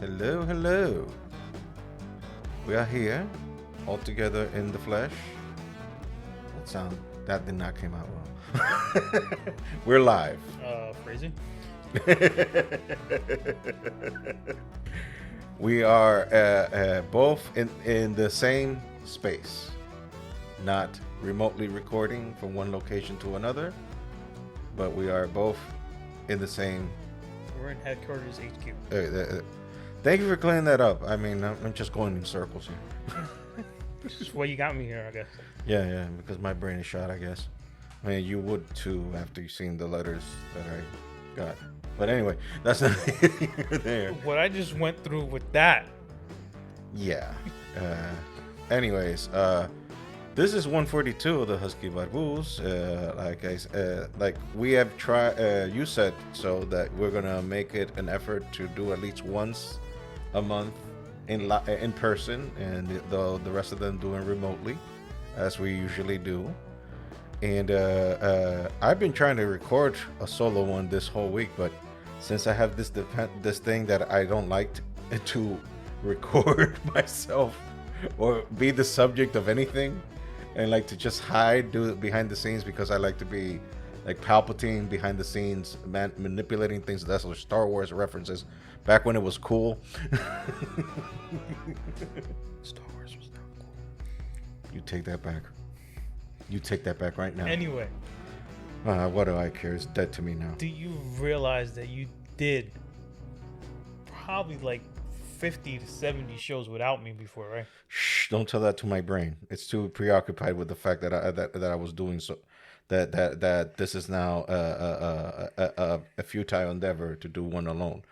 Hello, hello. We are here, all together in the flesh. That did not come out well. We're live. Phrasing? We are both in the same space, not remotely recording from one location to another, but we are both in the same. We're in headquarters HQ. Thank you for clearing that up. I mean, I'm just going in circles here. This is why you got me here, I guess. Yeah, because my brain is shot, I guess. I mean, you would too after you've seen the letters that I got. But anyway, that's not here there. What I just went through with that. Yeah. Anyways, this is 142 of the Husky Barbus. Like we have tried. You said so that we're gonna make it an effort to do at least once a month in person, and the rest of them doing remotely, as we usually do. And I've been trying to record a solo one this whole week, but since I have this thing that I don't like to record myself or be the subject of anything, and like to just do it behind the scenes, because I like to be like Palpatine behind the scenes, manipulating things. That's what Star Wars references back when it was cool. Star Wars was not cool. You take that back. You take that back right now. Anyway. What do I care? It's dead to me now. Do you realize that you did probably like 50 to 70 shows without me before, right? Shh! Don't tell that to my brain. It's too preoccupied with the fact that I was doing so. That this is now a futile endeavor to do one alone.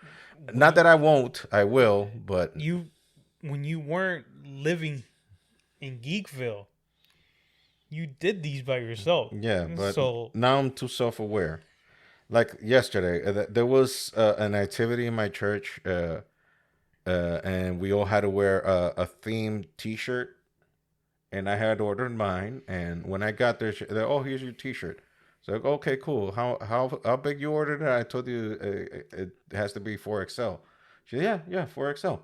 Not that I won't. I will. But when you weren't living in Geekville, you did these by yourself. Yeah, but now I'm too self-aware. Like yesterday, there was an activity in my church, and we all had to wear a themed T-shirt, and I had ordered mine. And when I got there, oh, here's your T-shirt. So like, okay, cool. How big you ordered it? I told you it has to be 4XL. She said, yeah, 4XL.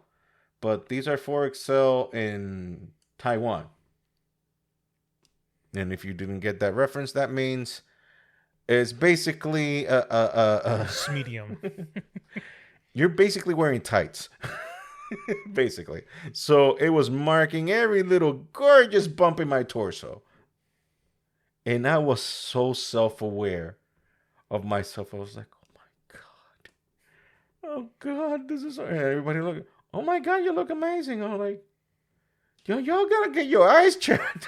But these are 4XL in Taiwan. And if you didn't get that reference, that means it's basically It's medium. You're basically wearing tights. Basically. So it was marking every little gorgeous bump in my torso. And I was so self-aware of myself. I was like, oh God, this is... And everybody look, oh my God, you look amazing. I'm like, y'all gotta get your eyes checked.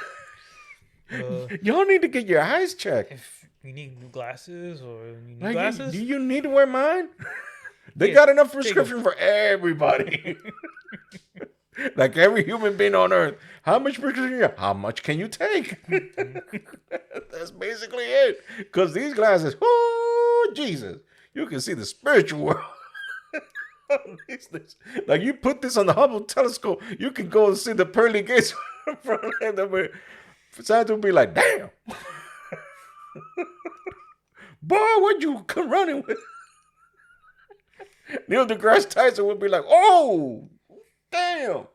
Y'all need to get your eyes checked. If you need new glasses or you need like, glasses. Do you need to wear mine? They got enough prescription for everybody. Like every human being on earth. How much prescription you have? How much can you take? That's basically it. Because these glasses, oh, Jesus. You can see the spiritual world. Like you put this on the Hubble telescope, you can go and see the pearly gates from the Santa will be like, damn. Boy, what you come running with? Neil deGrasse Tyson would be like, oh, damn.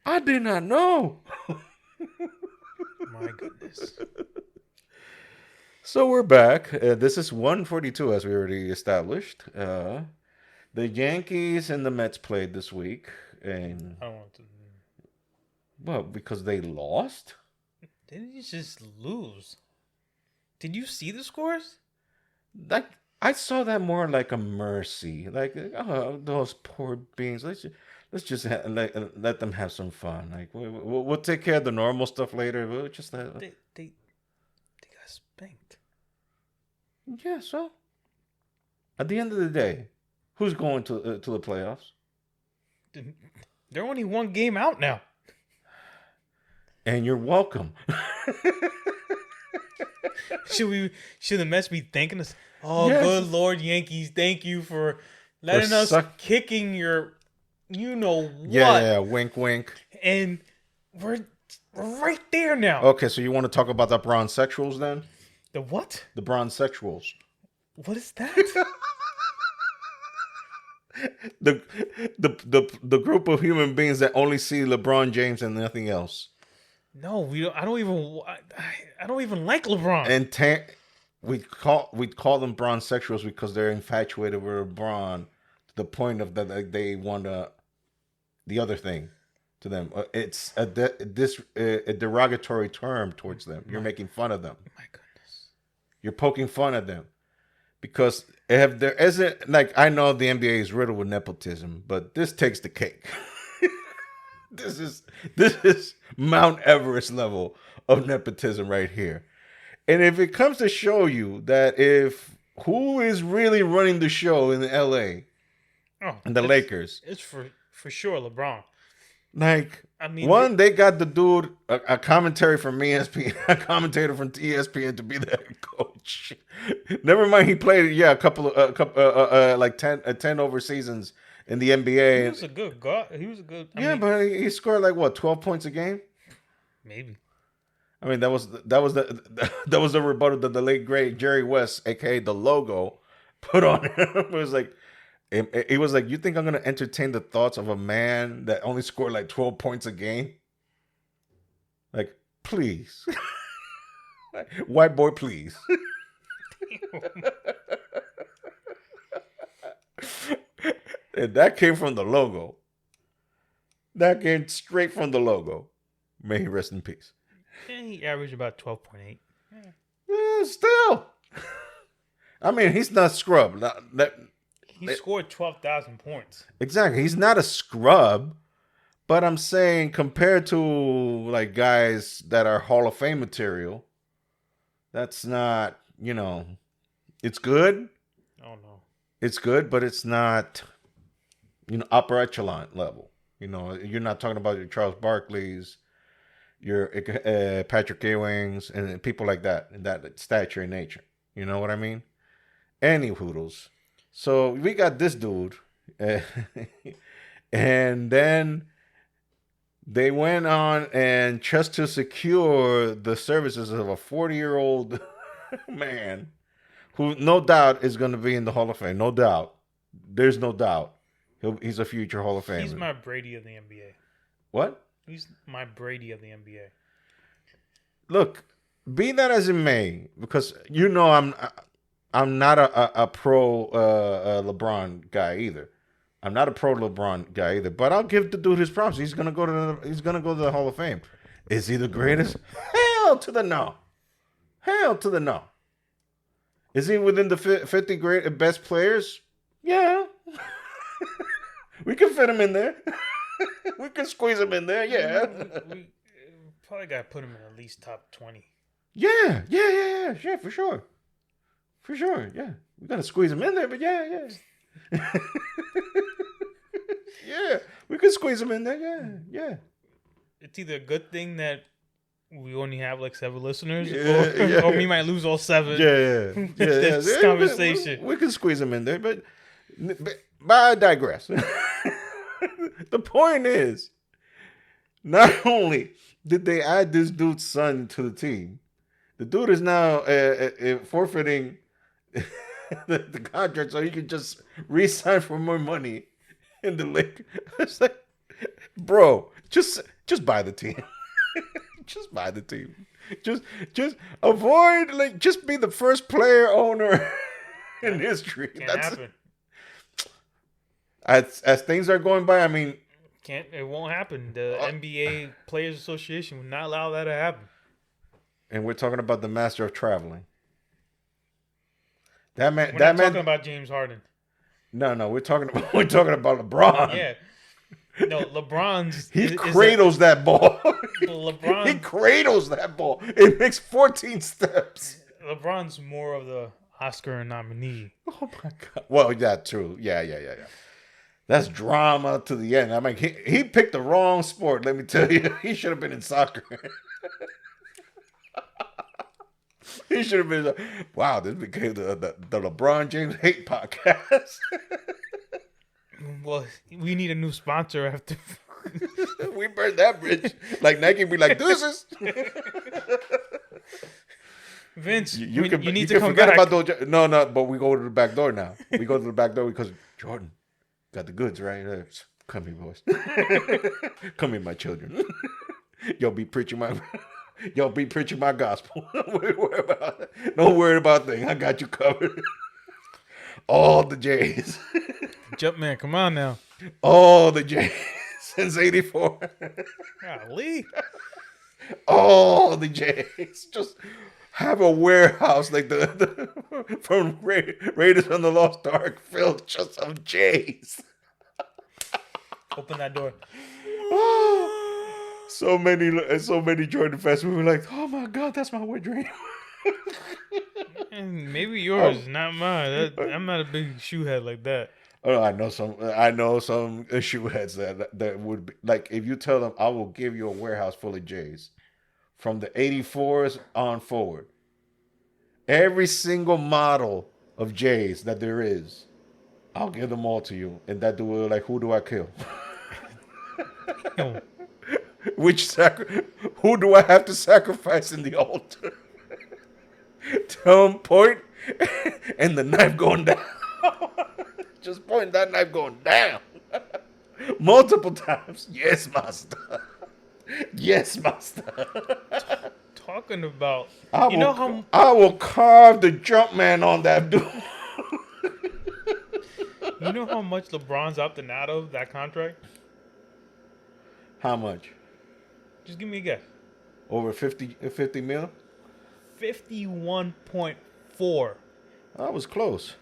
I did not know. My goodness. So we're back. This is 142, as we already established. The Yankees and the Mets played this week. And I don't want to. Well, because they lost? Didn't you just lose? Did you see the scores? Like, I saw that more like a mercy. Like, oh, those poor beings. Let's just let them have some fun. Like, we'll take care of the normal stuff later. We'll just they got spanked. Yeah. So, at the end of the day, who's going to the playoffs? They're only one game out now. And you're welcome. Should the Mets be thanking us? Oh, yes. Good Lord, Yankees, thank you for letting us kicking your, you know what? Yeah, wink, wink. And we're right there now. Okay, so you want to talk about the bronzesexuals then? The what? The bronzesexuals. What is that? the the group of human beings that only see LeBron James and nothing else. No, we don't. I don't even like LeBron. And we call them bronzexuals because they're infatuated with LeBron to the point of that they want the other thing to them. It's a derogatory term towards them. You're making fun of them. My goodness. You're poking fun at them. Because if there isn't, like, I know the NBA is riddled with nepotism, but this takes the cake. This is Mount Everest level of nepotism right here. And if it comes to show you that who is really running the show in LA and the Lakers, it's for sure LeBron. Like, I mean, they got the dude, a commentary from ESPN, a commentator from ESPN to be the head coach. Never mind, he played a couple like 10 over seasons in the NBA. He was a good guy. He was a good. I mean, but he scored like what, 12 points a game? Maybe. I mean, that was the rebuttal that the late great Jerry West, aka the Logo, put on him. It was like. It was like, you think I'm going to entertain the thoughts of a man that only scored like 12 points a game? Like, please. White boy, please. And that came from the Logo. That came straight from the Logo. May he rest in peace. Yeah, he averaged about 12.8. Yeah, still. I mean, he's not scrub. He scored 12,000 points. Exactly. He's not a scrub, but I'm saying compared to like guys that are Hall of Fame material, that's not, it's good. Oh no. It's good, but it's not, upper echelon level. You're not talking about your Charles Barkley's, your Patrick Ewings, and people like that, in that stature and nature. You know what I mean? Any hoodles. So we got this dude, and then they went on and just to secure the services of a 40-year-old man who no doubt is going to be in the Hall of Fame. No doubt. There's no doubt. He's a future Hall of Famer. He's my Brady of the NBA. What? He's my Brady of the NBA. Look, be that as it may, because I'm not a pro LeBron guy either. I'm not a pro LeBron guy either. But I'll give the dude his props. He's gonna go to the Hall of Fame. Is he the greatest? Hell to the no. Hell to the no. Is he within the 50 best players? Yeah. We can fit him in there. We can squeeze him in there. Yeah. We probably got to put him in at least top 20. Yeah, for sure. For sure, yeah. We got to squeeze him in there, but yeah. Yeah, we could squeeze him in there, yeah. It's either a good thing that we only have like 7 listeners, or we might lose all 7. Yeah. This conversation. We can squeeze him in there, but I digress. The point is, not only did they add this dude's son to the team, the dude is now forfeiting the contract so he can just re-sign for more money in the league. It's like, bro, just buy the team. Just buy the team. Just avoid, like, just be the first player owner in history. Can't happen. As things are going by, I mean, it won't happen. The NBA Players Association will not allow that to happen. And we're talking about the master of traveling. We're not talking about James Harden. No, we're talking about LeBron. Yeah. No, LeBron's he cradles that ball. LeBron, he cradles that ball. It makes 14 steps. LeBron's more of the Oscar nominee. Oh my God. Well, yeah, true. Yeah. That's drama to the end. I mean, he picked the wrong sport. Let me tell you, he should have been in soccer. He should have been. Wow, this became the LeBron James hate podcast. Well, we need a new sponsor after. We burned that bridge. Like Nike be like, deuces. Vince, you need to can come forget back. about those. No, but we go to the back door now. We go to the back door because Jordan, Got the goods, right? Come here, boys. Come here, my children. Y'all be preaching my gospel. Don't worry about things. I got you covered. All the J's. Jumpman, come on now. All the J's since '84. Golly. All the J's. Just have a warehouse like the from Raiders on the Lost Ark filled just of J's. Open that door. So many Jordan fans. We were like, oh my God, that's my wet dream. And maybe yours, not mine. I'm not a big shoe head like that. Oh, I know some shoe heads that would be like, if you tell them I will give you a warehouse full of J's from the '84s on forward, every single model of J's that there is, I'll give them all to you. And that dude like, who do I kill? Who do I have to sacrifice in the altar? Tell him point and the knife going down. Just point that knife going down. Multiple times. Yes, master. Yes, master. Talking about, I will carve the jump man on that dude. You know how much LeBron's opting out of that contract? How much? Just give me a guess. Over 50 mil? 51.4. That was close.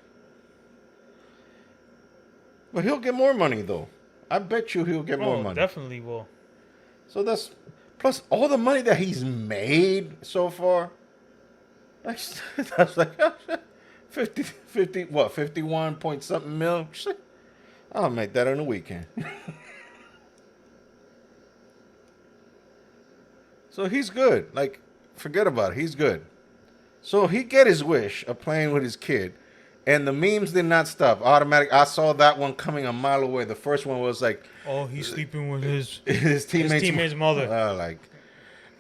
But he'll get more money, though. I bet you he'll get more money. Definitely will. So that's... Plus, all the money that he's made so far... That's like... 51 point something mil? I'll make that in a weekend. So he's good. Like, forget about it. He's good. So he get his wish of playing with his kid. And the memes did not stop. Automatic. I saw that one coming a mile away. The first one was like... Oh, he's sleeping with his teammate's mother. Like,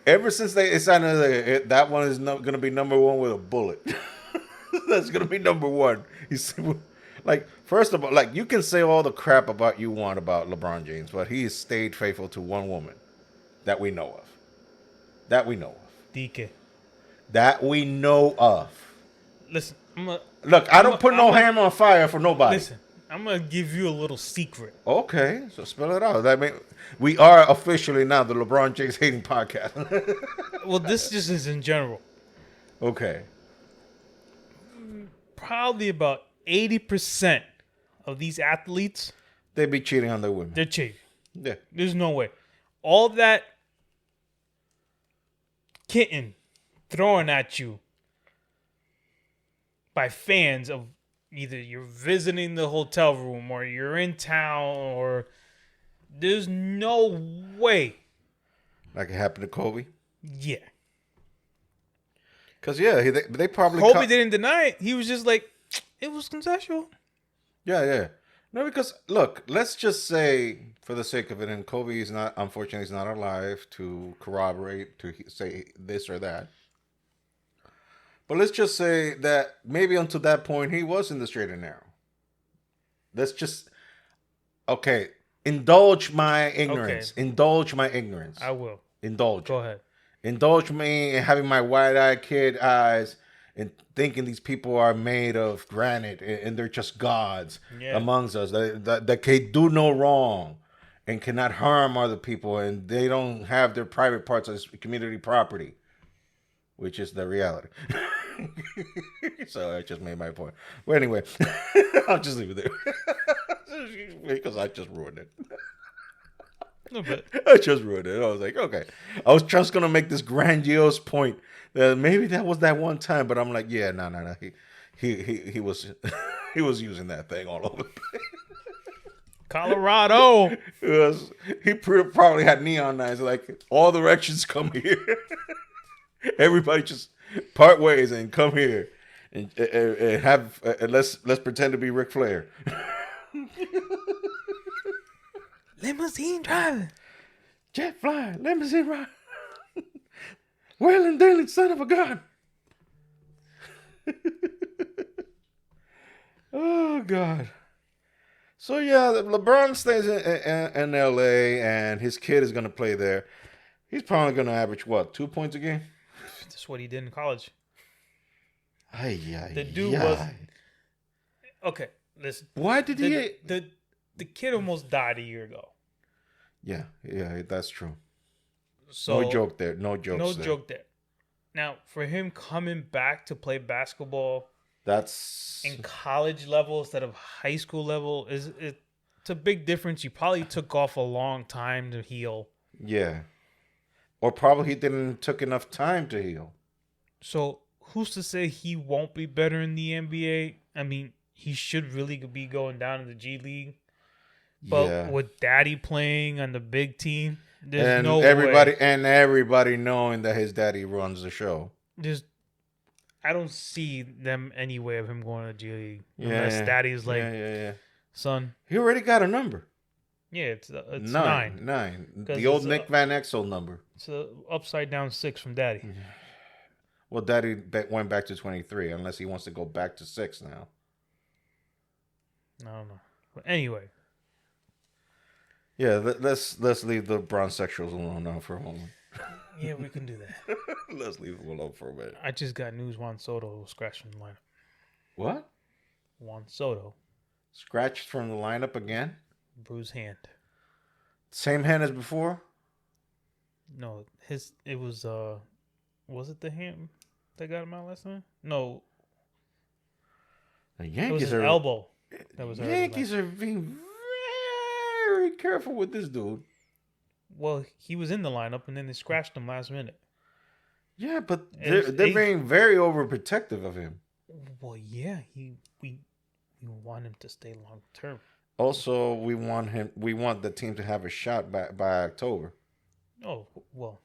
ever since they decided that one is going to be number one with a bullet. That's going to be number one. He's like, first of all, like, you can say all the crap about you want about LeBron James, but he has stayed faithful to one woman that we know of. DK. That we know of. Listen, look, I don't put no ham on fire for nobody. Listen, I'm going to give you a little secret. Okay, so spell it out. I mean, we are officially now the LeBron James hating podcast. Well, this just is in general. Okay. Probably about 80% of these athletes... They be cheating on their women. They're cheating. Yeah. There's no way. All that kitten thrown at you by fans of either you're visiting the hotel room or you're in town or there's no way. Like it happened to Kobe? Yeah. Because, yeah, they probably... Kobe didn't deny it. He was just like, it was consensual. Yeah. No, because, look, let's just say, for the sake of it, and Kobe is not, unfortunately, he's not alive to corroborate, to say this or that. But let's just say that maybe until that point, he was in the straight and narrow. Let's just, okay, indulge my ignorance. Okay. Indulge my ignorance. I will. Indulge. Go ahead. Indulge me in having my wide-eyed kid eyes and thinking these people are made of granite and they're just gods amongst us. That can do no wrong and cannot harm other people, and they don't have their private parts as community property, which is the reality. So I just made my point. But anyway, I'll just leave it there. Because I just ruined it. A bit. I just ruined it. I was like, okay. I was just going to make this grandiose point that maybe that was that one time, but I'm like, yeah, no. He was he was using that thing all over the place. Colorado. He probably had neon signs like, all directions come here. Everybody just part ways and come here and have let's pretend to be Ric Flair. Limousine driving. Jet flying. Limousine ride. Wailing dealing son of a gun. Oh, God. So yeah, LeBron stays in LA, and his kid is gonna play there. He's probably gonna average what, 2 points a game? That's what he did in college. Ay, ay, The dude was ay. okay. Listen, Why did he? the kid almost died a year ago. Yeah, that's true. So No joke there. No jokes no there. joke there. Now, for him coming back to play basketball That's in college level instead of high school level it's a big difference. You probably took off a long time to heal. yeah. Or probably he didn't took enough time to heal. So who's to say he won't be better in the NBA? I mean, he should really be going down in the G League. But Yeah. with Daddy playing on the big team, there's And no everybody way. and everybody knowing that his daddy runs the show. I don't see them any way of him going to G League unless Yeah. Daddy's like, Yeah. son. He already got a number. Yeah, it's nine. Nine. 'Cause The old it's, Nick Van Exel number. It's a upside down 6 from Daddy. Well, Daddy went back to 23, unless he wants to go back to 6 now. I don't know. But anyway, Yeah, let's leave the bronze sexuals alone now for a moment. yeah, we can do that. Let's leave them alone for a minute. I just got news. Juan Soto was scratched from the lineup. What? Juan Soto, Scratched from the lineup again? bruised hand. Same hand as before? No, it was it the hand that got him out last time? No, The it was Yankees his are elbow. That was Yankees are being very careful with this dude. Well, he was in the lineup and then they scratched him last minute. Yeah, but And they're being very overprotective of him. Well, yeah, we want him to stay long term. Also, we want the team to have a shot by October. Oh well,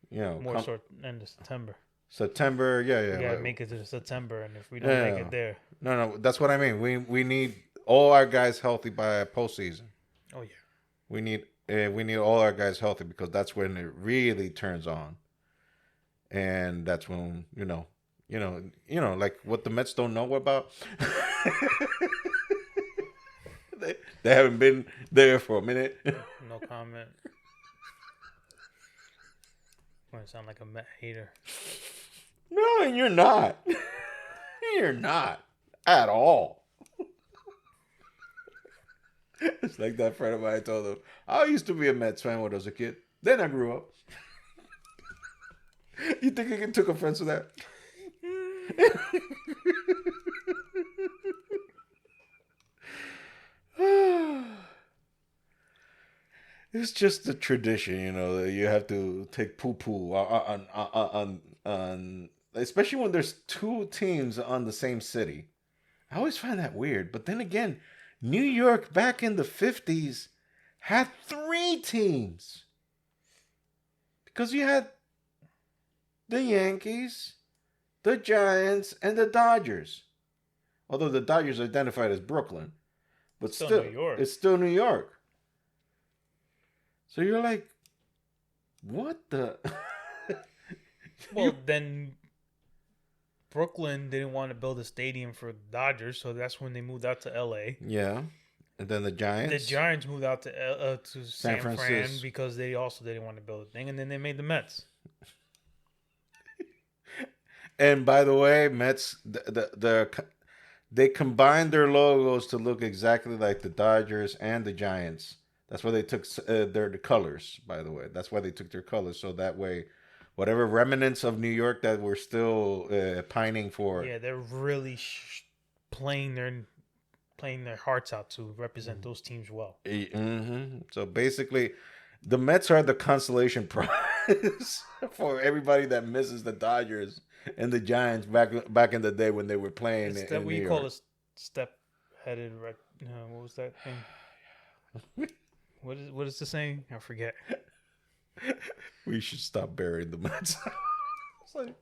You know, more sort end of September. September, We gotta make it to September, and if we don't make it there, no, that's what I mean. We need all our guys healthy by postseason. oh yeah, We need all our guys healthy because that's when it really turns on, and that's when like what the Mets don't know about. they haven't been there for a minute. no comment. I sound like a Met hater. No, and you're not. You're not at all. It's like that friend of mine told him, I used to be a Mets fan when I was a kid. Then I grew up. You think he took offense to that? It's just a tradition, that you have to take poo-poo on especially when there's two teams on the same city. I always find that weird. But then again, New York back in the 50s had 3 teams. Because you had the Yankees, the Giants, and the Dodgers. Although the Dodgers are identified as Brooklyn. But still New York. It's still New York. So you're like, what the? Well, then Brooklyn didn't want to build a stadium for the Dodgers, so that's when they moved out to L.A. Yeah. And then the Giants. The Giants moved out to San Fran Francisco. because they also didn't want to build a thing, and then they made the Mets. And by the way, Mets, they combined their logos to look exactly like the Dodgers and the Giants. That's why they took their colors, by the way. That's why they took their colors. So that way, whatever remnants of New York that we're still pining for. Yeah, they're really playing their hearts out to represent those teams well. Mm-hmm. So basically, the Mets are the consolation prize for everybody that misses the Dodgers and the Giants back in the day when they were playing It's in that New we York. call a step-headed. What was that thing? What is the saying? I forget. We should stop burying the Mets. What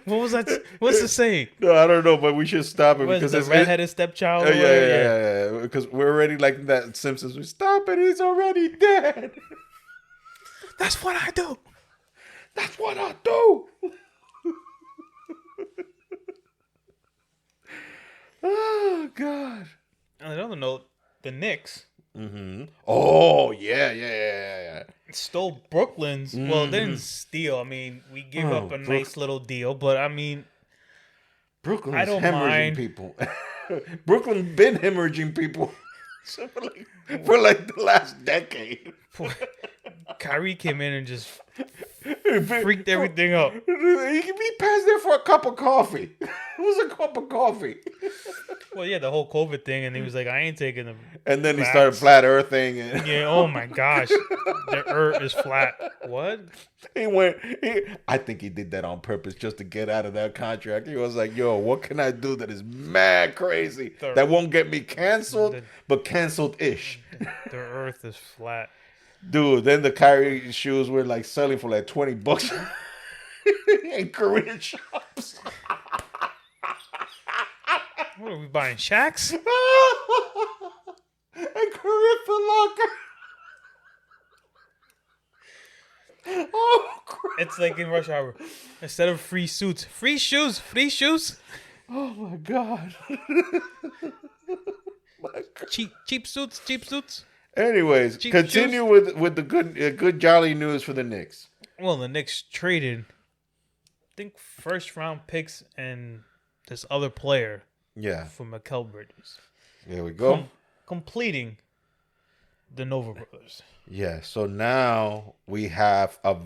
was that? What's the saying? No, I don't know, but we should stop it Because because the redheaded stepchild. yeah. Because we're already like that Simpsons. We stop it. He's already dead. That's what I do. That's what I do. Oh God. On another note, the Knicks Mm-hmm. Oh yeah. stole Brooklyn's. Well, they Mm-hmm. didn't steal. I mean, we gave up Oh, a nice little deal, but I mean, Brooklyn I is don't hemorrhaging mind. people. Brooklyn been hemorrhaging people for like the last decade. Kyrie came in and just freaked For- everything up. He passed there for a cup of coffee. It was a cup of coffee. Well, yeah, the whole COVID thing, and he was like, "I ain't taking the And then he started vax." flat earthing. And Yeah. Oh my gosh, the earth is flat. What? I think he did that on purpose just to get out of that contract. He was like, yo, what can I do that is mad crazy that won't get me canceled, but canceled-ish? The earth is flat. Dude, then the Kyrie shoes were like selling for like $20 in Korean shops. What are we buying? Shacks? And Korean Foot Locker. Oh, crap. It's like in rush hour. Instead of free suits, free shoes, free shoes. Oh my God. Cheap suits, cheap suits. Anyways, Cheap continue with the good jolly news for the Knicks. Well, the Knicks traded, I think, first round picks and this other player. Yeah. For Mikal Bridges. There we go. Completing the Nova brothers. Yeah. So now we have a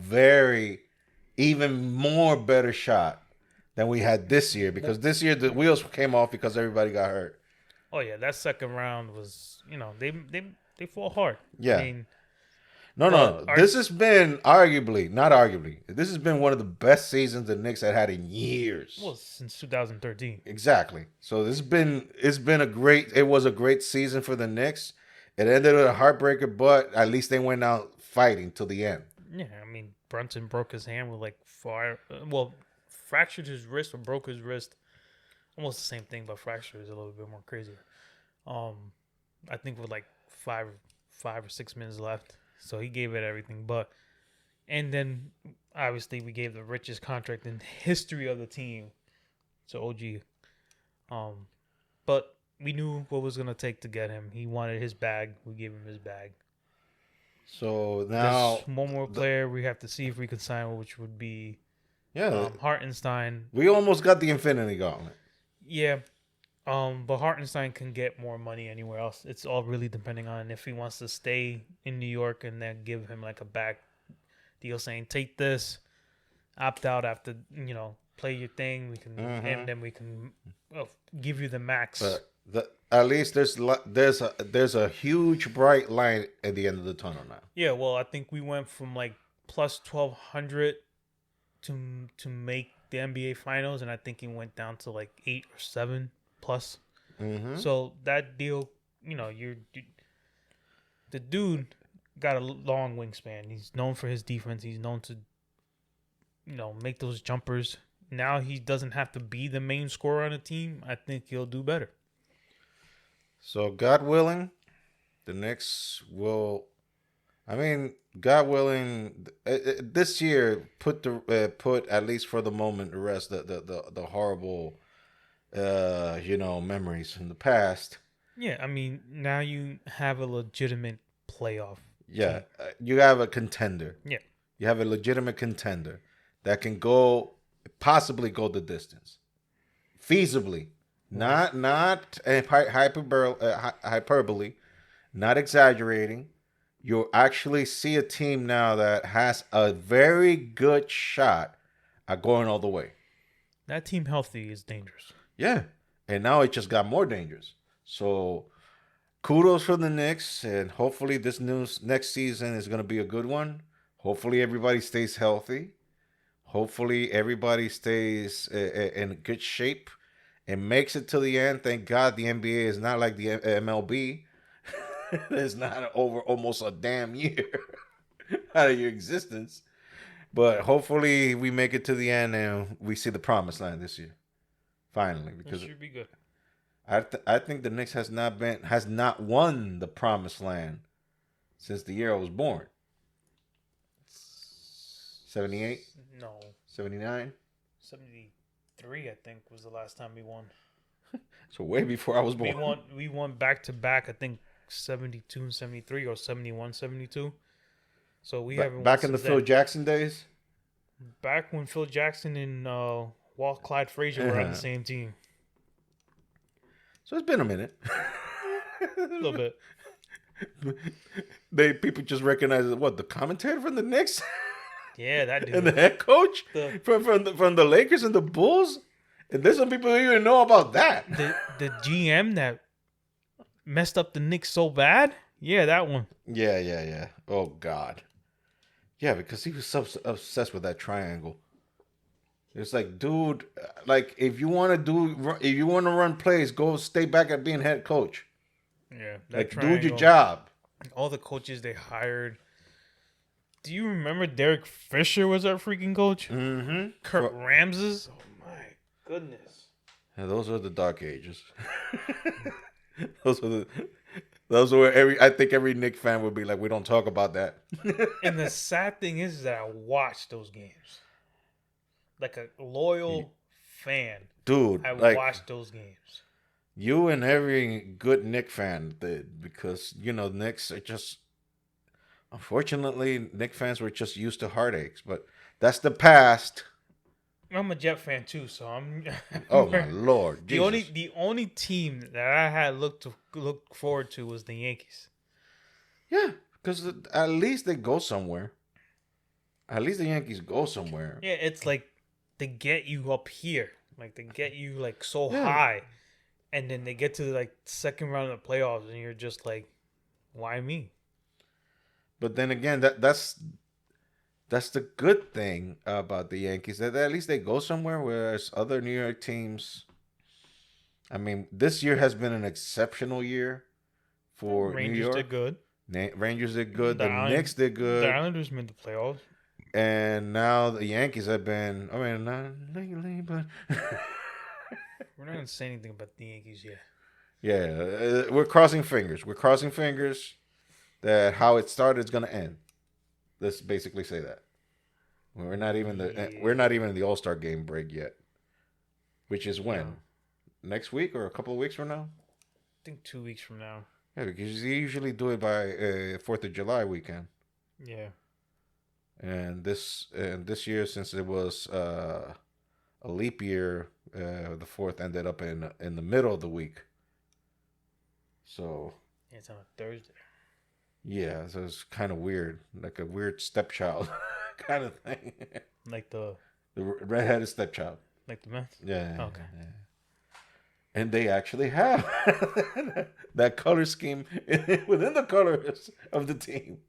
even more better shot than we had this year, because this year the wheels came off because everybody got hurt. Oh yeah, that second round was, they fought hard. Yeah. I mean, no. This has been not arguably. This has been one of the best seasons the Knicks had in years. Well, since 2013. Exactly. So it was a great season for the Knicks. It ended with a heartbreaker, but at least they went out fighting till the end. Yeah, I mean, Brunson broke his hand with fractured his wrist or broke his wrist. Almost the same thing, but fractured is a little bit more crazier. I think with like 5 or 6 minutes left. So he gave it everything, and then obviously we gave the richest contract in the history of the team to OG. But we knew what was gonna take to get him. He wanted his bag. We gave him his bag. So now there's one more player we have to see if we can sign, which would be Hartenstein. We almost got the Infinity Gauntlet. Yeah. But Hartenstein can get more money anywhere else. It's all really depending on if he wants to stay in New York and then give him like a back deal saying, take this, opt out after, play your thing. We can, and then we can give you the max. But at least there's a huge bright light at the end of the tunnel now. Yeah. Well, I think we went from like plus 1,200 to make the NBA Finals, and I think it went down to like 8 or 7 plus. Mm-hmm. So that deal, the dude got a long wingspan. He's known for his defense. He's known to, make those jumpers. Now he doesn't have to be the main scorer on the team. I think he'll do better. So God willing, the Knicks will. I mean, God willing, this year put at least for the moment to rest the horrible, memories from the past. Yeah, I mean, now you have a legitimate playoff. Yeah, you have a contender. Yeah, you have a legitimate contender that can possibly go the distance, feasibly, not hyperbole, not exaggerating. You'll actually see a team now that has a very good shot at going all the way. That team healthy is dangerous. Yeah. And now it just got more dangerous. So kudos for the Knicks. And hopefully this next season is going to be a good one. Hopefully everybody stays healthy. Hopefully everybody stays in good shape and makes it to the end. Thank God the NBA is not like the MLB. It's not over almost a damn year out of your existence. But hopefully we make it to the end and we see the promised land this year. Finally. Because it should be good. I think the Knicks has not won the promised land since the year I was born. 78? No. 79? 73, I think, was the last time we won. So way before I was born. We won back to back. I think 72 and 73 or 71, 72. So we haven't won Back in the since Phil then. Jackson days. Back when Phil Jackson and Walt Clyde Frazier were on the same team. So it's been a minute. A little bit. People just recognize the commentator from the Knicks. Yeah, that dude. And the head coach from the Lakers and the Bulls. And there's some people who even know about that. The GM that messed up the Knicks so bad. Yeah, that one. Yeah. Oh God. Yeah, because he was so obsessed with that triangle. It's like, dude, like if you want to run plays, go stay back at being head coach. Yeah, like do your job. All the coaches they hired. Do you remember Derek Fisher was our freaking coach? Mm-hmm. Kurt Ramses. Oh my goodness. Yeah, those are the dark ages. Those are I think every Knicks fan would be like, we don't talk about that. And the sad thing is that I watched those games. Like a loyal fan. Dude, I watched those games. You and every good Knicks fan did, because Knicks are just, unfortunately, Knicks fans were just used to heartaches, but that's the past. I'm a Jet fan too, so I'm. Oh my Lord! The only team that I had look forward to was the Yankees. Yeah, because at least they go somewhere. At least the Yankees go somewhere. Yeah, it's like they get you up here, like they get you like so high, and then they get to like second round of the playoffs, and you're just like, why me? But then again, that's the good thing about the Yankees, that at least they go somewhere, whereas other New York teams, I mean, this year has been an exceptional year for New York. Rangers did good. The Knicks did good. The Islanders made the playoffs. And now the Yankees have been, I mean, not lately, but... We're not going to say anything about the Yankees yet. Yeah, we're crossing fingers. We're crossing fingers that how it started is going to end. Let's basically say that. We're not even in the All-Star game break yet. Which is when? Yeah. Next week or a couple of weeks from now? I think 2 weeks from now. Yeah, because you usually do it by 4th of July weekend. Yeah. And this year, since it was a leap year, the 4th ended up in the middle of the week. So yeah, it's on a Thursday. Yeah, so it's kind of weird, like a weird stepchild kind of thing. Like the redheaded stepchild. Like the Mets? Yeah. Okay. Yeah. And they actually have that color scheme within the colors of the team.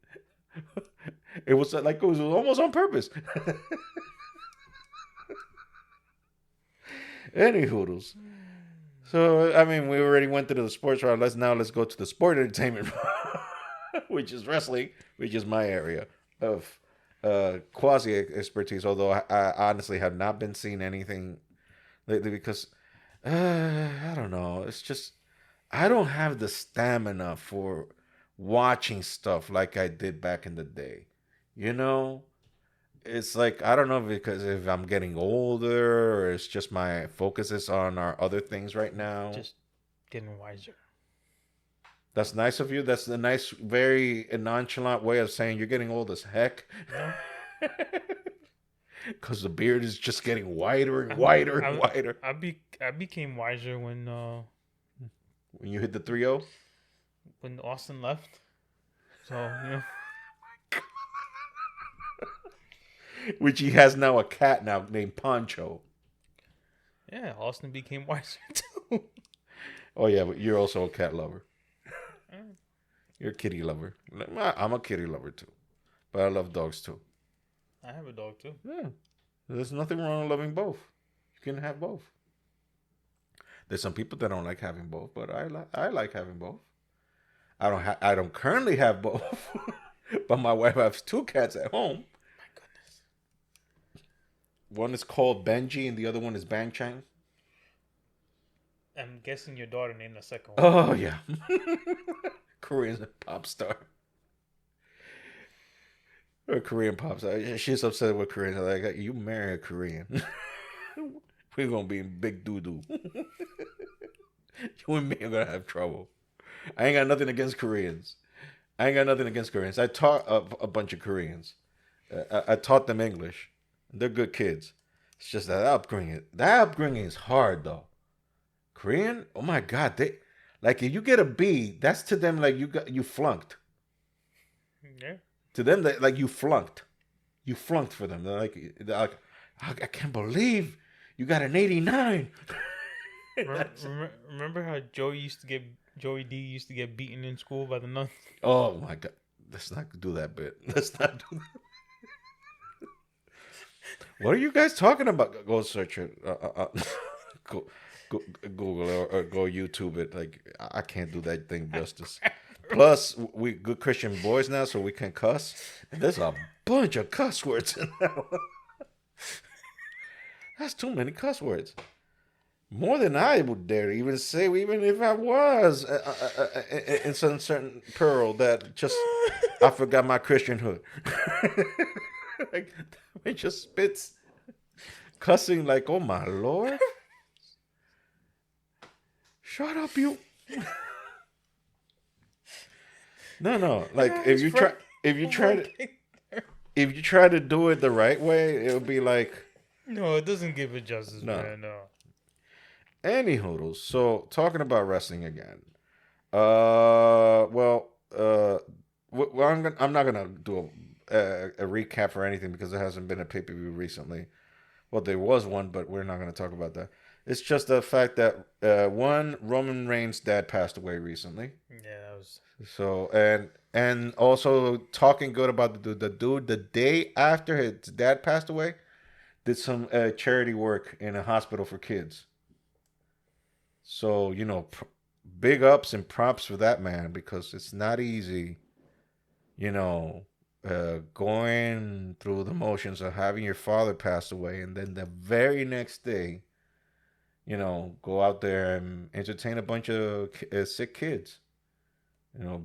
It was almost on purpose. Any hoodles. So I mean, we already went to the sports round. Let's go to the sport entertainment, which is wrestling, which is my area of quasi expertise. Although I honestly have not been seeing anything lately because I don't know. It's just I don't have the stamina for watching stuff like I did back in the day. You know, it's like I don't know because if I'm getting older or it's just my focus is on our other things right now. Just getting wiser. That's nice of you. That's a nice, very nonchalant way of saying you're getting old as heck. Because the beard is just getting whiter and whiter and whiter. I became wiser when you hit the 3-0? When Austin left. So, you know. Which he has now a cat now named Poncho. Yeah, Austin became wiser too. Oh yeah, but you're also a cat lover. You're a kitty lover. I'm a kitty lover too. But I love dogs too. I have a dog too. Yeah. There's nothing wrong with loving both. You can have both. There's some people that don't like having both, but I like having both. I don't currently have both. But my wife has 2 cats at home. My goodness. One is called Benji and the other one is Bang Chang. I'm guessing your daughter named the second one. Oh yeah. Korean pop star. Or Korean pop star. She's upset with Koreans. Like, you marry a Korean. We're gonna be in big doo doo. You and me are gonna have trouble. I ain't got nothing against Koreans. I taught a bunch of Koreans. I taught them English. They're good kids. It's just that upbringing is hard though. Korean, oh my God, they like if you get a B, that's to them like you flunked. Yeah. To them, like you flunked for them. They're like I can't believe you got an 89. Remember how Joey D used to get beaten in school by the nuns? Oh my God, let's not do that bit. Let's not do that. What are you guys talking about? Go search it. Go, Google it or go YouTube it. Like I can't do that thing justice. Plus, we good Christian boys now, so we can cuss. And there's a bunch of cuss words in that one. That's too many cuss words. More than I would dare to even say, even if I was in some certain pearl that just I forgot my Christianhood. Like it just spits cussing like, oh my Lord. Shut up, you. No. Like if you try to do it the right way, it'll be like. No, it doesnn't give it justice, No. man. No. Any hoodles. So talking about wrestling again. I'm not gonna do a recap or anything because there hasn't been a pay-per-view recently. Well, there was one, but we're not gonna talk about that. It's just the fact that Roman Reigns' dad passed away recently. Yeah, that was. So and also talking good about the dude the day after his dad passed away, did some charity work in a hospital for kids. So big ups and props for that man because it's not easy, going through the motions of having your father pass away and then the very next day, go out there and entertain a bunch of sick kids.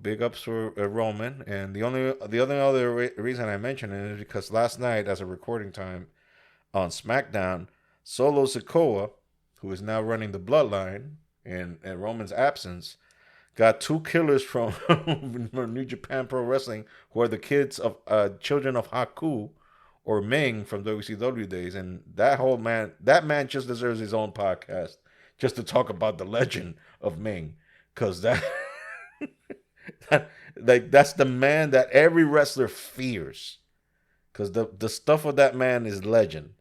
Big ups for Roman. And the other reason I mention it is because last night, as a recording time on SmackDown, Solo Sikoa, who is now running the Bloodline in Roman's absence, got two killers from New Japan Pro Wrestling, who are the kids of children of Haku or Ming from WCW days, and that man just deserves his own podcast just to talk about the legend of Ming, because that's the man that every wrestler fears, because the stuff of that man is legend.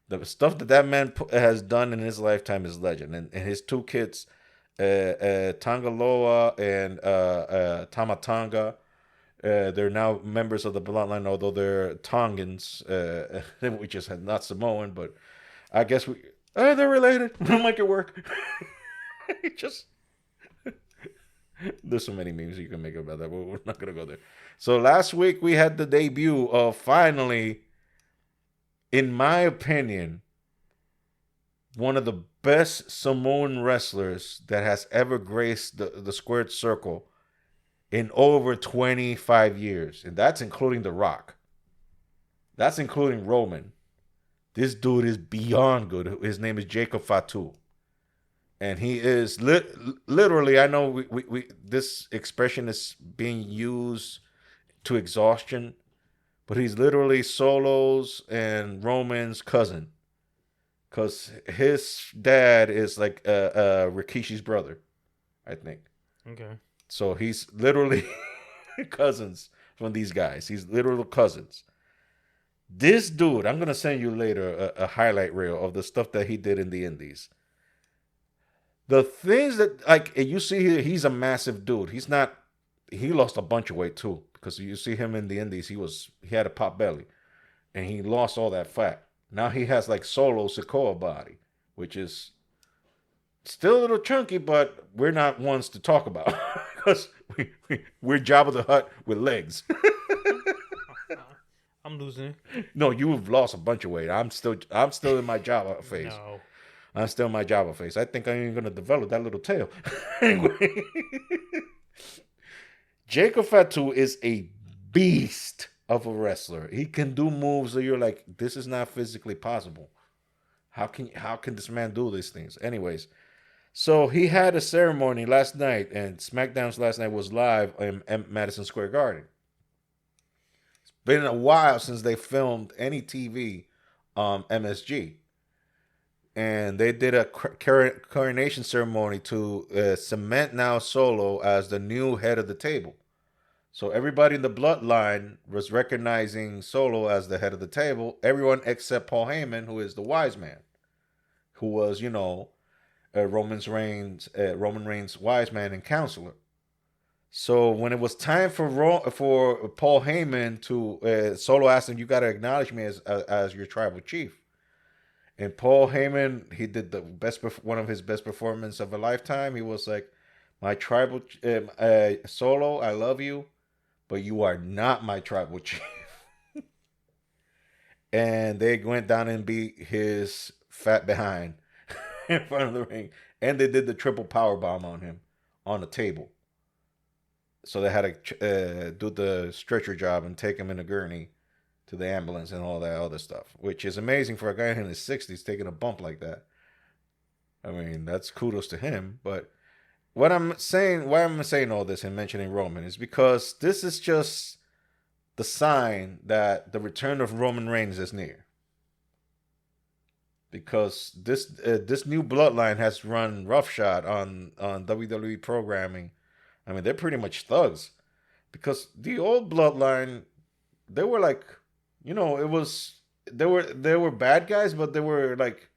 The stuff that man has done in his lifetime is legend, and his two kids, Tangaloa and Tamatanga, they're now members of the Bloodline, although they're Tongans, which is not Samoan, but I guess they're related. We'll make it work. There's so many memes you can make about that, but we're not gonna go there. So last week we had the debut of finally, in my opinion, one of the best Samoan wrestlers that has ever graced the squared circle in over 25 years. And that's including The Rock. That's including Roman. This dude is beyond good. His name is Jacob Fatu. And he is literally, I know we this expression is being used to exhaustion, but he's literally Solo's and Roman's cousin. Because his dad is like Rikishi's brother, I think. Okay. So he's literally cousins from these guys. He's literal cousins. This dude, I'm going to send you later a highlight reel of the stuff that he did in the Indies. The things that, like, you see here, he's a massive dude. He lost a bunch of weight too. Because you see him in the Indies, he had a pot belly. And he lost all that fat. Now he has like Solo Sikoa body, which is still a little chunky, but we're not ones to talk about. Because we're Jabba the Hutt with legs. I'm losing it. No, you've lost a bunch of weight. I'm still in my Jabba phase. No. I'm still in my Jabba phase. I think I ain't gonna develop that little tail. Anyway, Jacob Fatu is a beast of a wrestler. He can do moves that you're like, this is not physically possible. How can this man do these things? Anyways, so he had a ceremony last night, and SmackDown's last night was live in Madison Square Garden. It's been a while since they filmed any TV MSG, and they did a coronation ceremony to cement now Solo as the new head of the table. So everybody in the bloodline was recognizing Solo as the head of the table. Everyone except Paul Heyman, who is the wise man, who was, Roman Reigns' wise man and counselor. So when it was time for Paul Heyman to Solo asked him, "You got to acknowledge me as your tribal chief." And Paul Heyman, he did one of his best performances of a lifetime. He was like, "My tribal Solo, I love you, but you are not my tribal chief." And they went down and beat his fat behind in front of the ring, and they did the triple power bomb on him on the table. So they had to do the stretcher job and take him in a gurney to the ambulance and all that other stuff, which is amazing for a guy in his 60s taking a bump like that. I mean, that's kudos to him. But why I'm saying all this and mentioning Roman is because this is just the sign that the return of Roman Reigns is near. Because this new bloodline has run roughshod on WWE programming. I mean, they're pretty much thugs. Because the old bloodline, they were like, they were bad guys, but they were like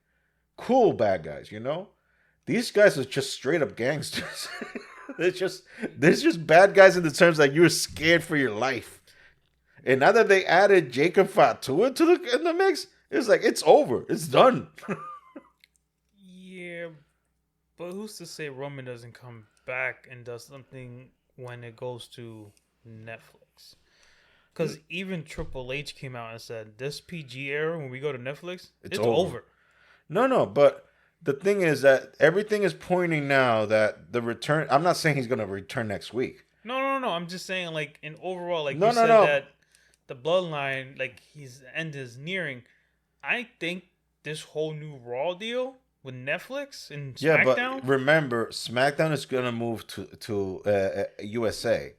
cool bad guys, These guys are just straight up gangsters. They're just bad guys in the terms that you're scared for your life. And now that they added Jacob Fatu in the mix, it's like it's over. It's done. Yeah, but who's to say Roman doesn't come back and does something when it goes to Netflix? Because even Triple H came out and said, this PG era, when we go to Netflix, it's over. No, but the thing is that everything is pointing now that the return... I'm not saying he's going to return next week. No. I'm just saying, like, in overall, like you said that the bloodline, like, his end is nearing. I think this whole new Raw deal with Netflix and SmackDown... Yeah, but remember, SmackDown is going to move to USA.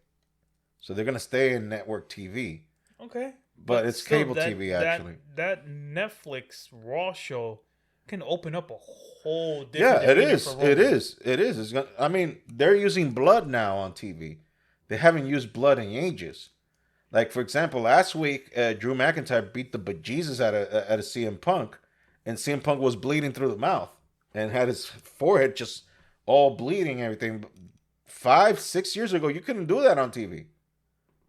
So they're going to stay in network TV. Okay. But it's still, cable TV, actually. That Netflix Raw show can open up a whole different... Yeah, it is. It is. It's gonna, they're using blood now on TV. They haven't used blood in ages. Like, for example, last week, Drew McIntyre beat the bejesus out of CM Punk. And CM Punk was bleeding through the mouth. And had his forehead just all bleeding and everything. 5-6 years ago, you couldn't do that on TV.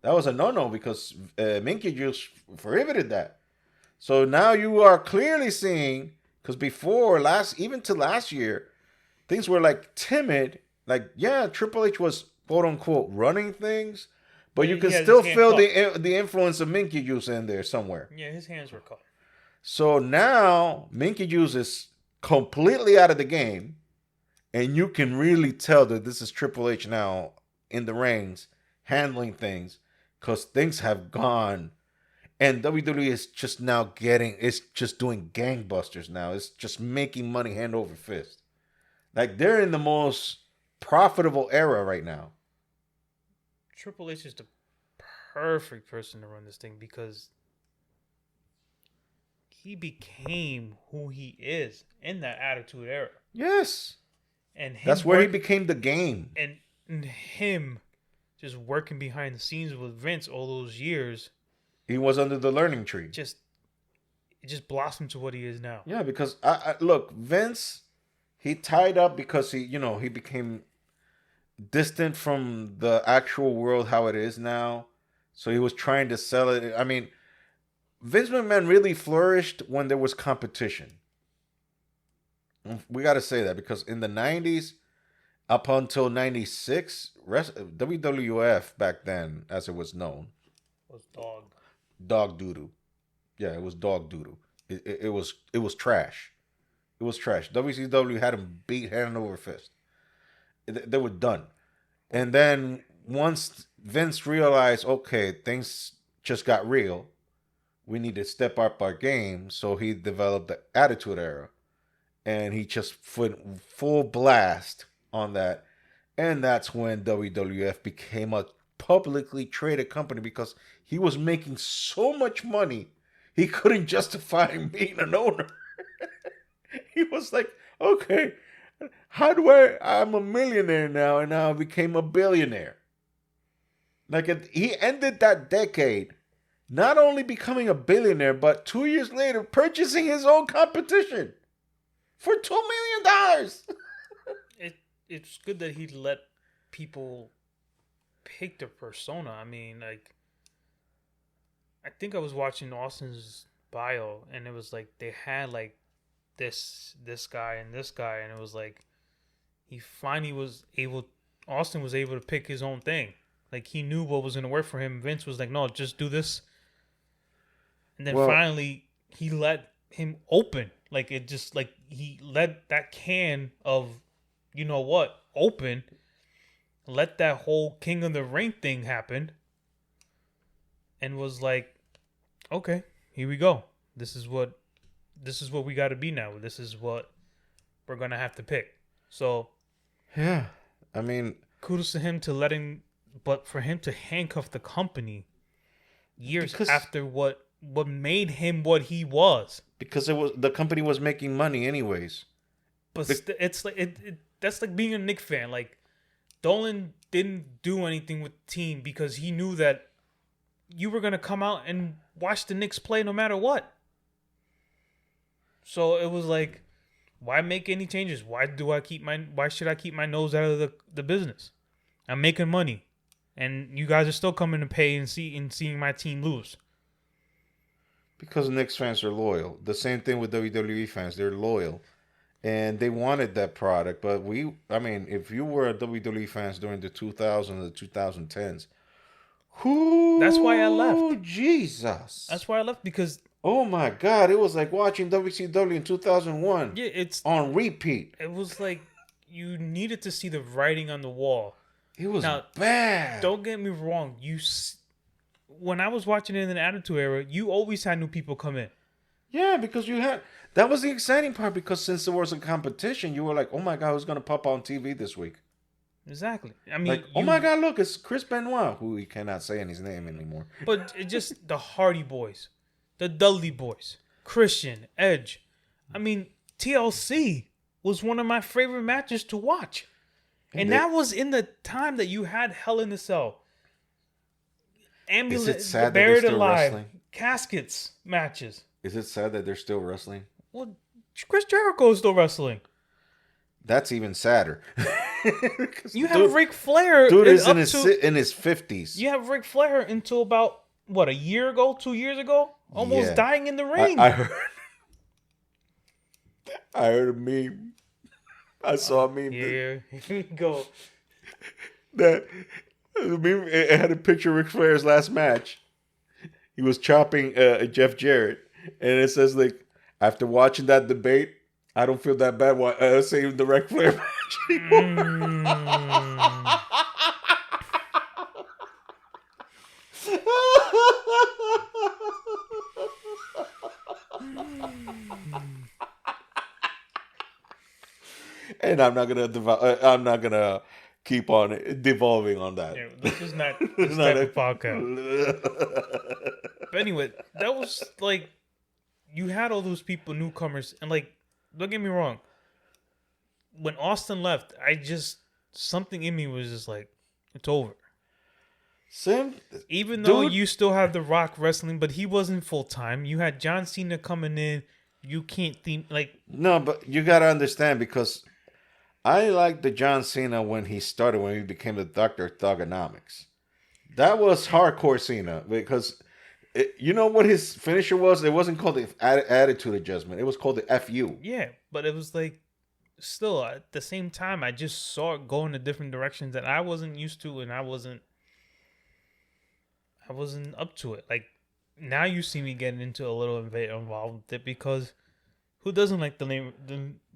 That was a no-no because Minky Juice prohibited that. So now you are clearly seeing, because before, even to last year, things were like timid. Like, yeah, Triple H was quote-unquote running things, but you can still feel the influence of Minky Juice in there somewhere. Yeah, his hands were cut. So now Minky Juice is completely out of the game, and you can really tell that this is Triple H now in the reins, handling things. Because things have gone, and WWE is just now it's just doing gangbusters now. It's just making money hand over fist. Like, they're in the most profitable era right now. Triple H is the perfect person to run this thing because he became who he is in that Attitude Era. Yes. And that's where he became the game. And him... just working behind the scenes with Vince all those years. He was under the learning tree. It just blossomed to what he is now. Yeah, because look, Vince, he tied up because he became distant from the actual world how it is now. So he was trying to sell it. I mean, Vince McMahon really flourished when there was competition. We got to say that because in the 90s, up until 96, WWF back then, as it was known, was dog doo-doo. Yeah, it was dog doo-doo. It was trash. It was trash. WCW had them beat hand over fist. They were done. And then once Vince realized, okay, things just got real, we need to step up our game. So he developed the Attitude Era. and he just went full blast on that. And that's when WWF became a publicly traded company because he was making so much money he couldn't justify being an owner. He was like, okay, how do I'm a millionaire now, and now I became a billionaire. He ended that decade not only becoming a billionaire, but 2 years later purchasing his own competition for $2 million. It's good that he let people pick their persona. I mean, like, I think I was watching Austin's bio, and it was like they had like this guy and this guy, and it was like he finally Austin was able to pick his own thing. Like, he knew what was going to work for him. Vince was like, no, just do this. And then finally he let him open. Like, it just, like, he let that can of, you know what, open. Let that whole King of the Ring thing happen. And was like, okay, here we go. This is what we got to be now. This is what we're going to have to pick. So, yeah, I mean, kudos to him but for him to handcuff the company years after what made him what he was. Because the company was making money anyways. But it's like that's like being a Knicks fan. Like, Dolan didn't do anything with the team because he knew that you were gonna come out and watch the Knicks play no matter what. So it was like, why make any changes? Why should I keep my nose out of the business? I'm making money, and you guys are still coming to pay and seeing my team lose. Because Knicks fans are loyal. The same thing with WWE fans. They're loyal. And they wanted that product. But if you were a WWE fans during the 2000s and the 2010s, that's why I left. Jesus. That's why I left, because... Oh my God. It was like watching WCW in 2001. Yeah, it's... on repeat. It was like you needed to see the writing on the wall. It was bad. Don't get me wrong. When I was watching it in the Attitude Era, you always had new people come in. Yeah, because that was the exciting part, because since there was a competition, you were like, oh my God, who's going to pop on TV this week? Exactly. I mean, like, oh my God, look, it's Chris Benoit, who we cannot say his name anymore. But it just the Hardy Boys, the Dudley Boys, Christian, Edge. I mean, TLC was one of my favorite matches to watch. And that was in the time that you had Hell in a Cell. Ambulance, is it sad that Buried they're still Alive, wrestling? Caskets matches. Is it sad that they're still wrestling? Well, Chris Jericho is still wrestling. That's even sadder. You have Ric Flair. Dude is in his 50s. You have Ric Flair until about, what, a year ago, 2 years ago? Almost dying in the ring. I heard a meme. I saw a meme. Here we go. That meme, it had a picture of Ric Flair's last match. He was chopping Jeff Jarrett. And it says, like, after watching that debate, I don't feel that bad saying the Ric Flair match anymore. And I'm not gonna keep on devolving on that. Yeah, this is not this type of podcast. But anyway, that was like, you had all those people, newcomers, and like, don't get me wrong. When Austin left, something in me was just like, it's over. Even though you still have The Rock wrestling, but he wasn't full time. You had John Cena coming in. You can't think like... No, but you gotta understand, because I like the John Cena when he became the Dr. Thugonomics. That was hardcore Cena, because you know what his finisher was? It wasn't called the Attitude Adjustment. It was called the FU. Yeah, but it was like, still, at the same time, I just saw it go in a different directions that I wasn't used to, and I wasn't up to it. Like, now you see me getting into a little involved with it, because who doesn't like the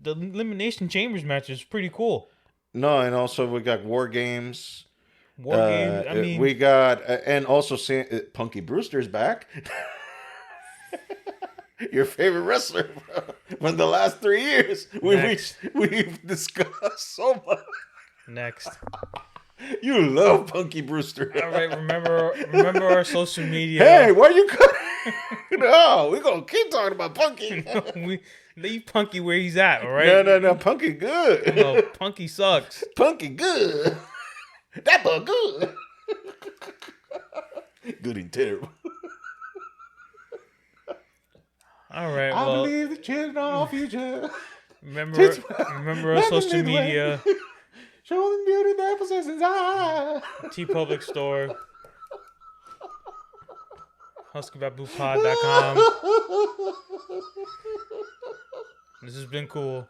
Elimination Chambers match is pretty cool. No, and also we got War Games. I mean, we got and also Punky Brewster's back. Your favorite wrestler from the last 3 years. We've discussed so much. Next. You love Punky Brewster. All right, remember our social media. Hey, why you cutting? No, we're going to keep talking about Punky. We leave Punky where he's at, all right? No. Punky good. No, Punky sucks. Punky good. That boy good. Good and terrible. All right, I well. believe the children are our future. Remember our social media. Show them beauty that possesses eye. T-Public Store. HuskyBabooPod.com. This has been cool.